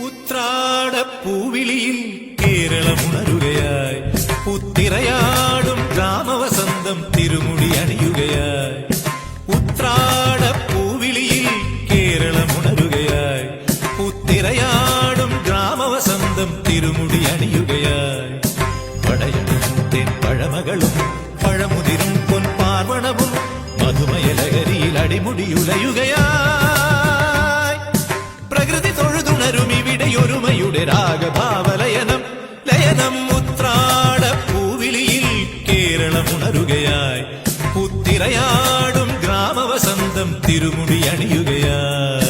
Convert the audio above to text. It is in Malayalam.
ഉത്രാടപ്പൂവിളിയിൽ കേരളമുണരുകയായി, പുത്തിരയാടും ഗ്രാമവസന്തം തിരുമുടി അണിയുകയായി. ഉത്രാടപ്പൂവിളിയിൽ കേരളമുണരുകയായി, പുത്തിരയാടും ഗ്രാമവസന്തം തിരുമുടി അണിയുകയായി. പടയണിൻ പഴമകളും പഴമുതിരും പൊൻപാർവണവും മധുമയലഹരിയിൽ അടിമുടിയുലയുകയായി. പ്രകൃതി തൊഴുതുണരും ഇവിടെയൊരുമയുടെ രാഗഭാവലയനം ലയനം. ഉത്രാടപ്പൂവിളിയിൽ കേരളമുണരുകയായി, പുത്തിരയാടും ഗ്രാമവസന്തം തിരുമുടി അണിയുകയായി.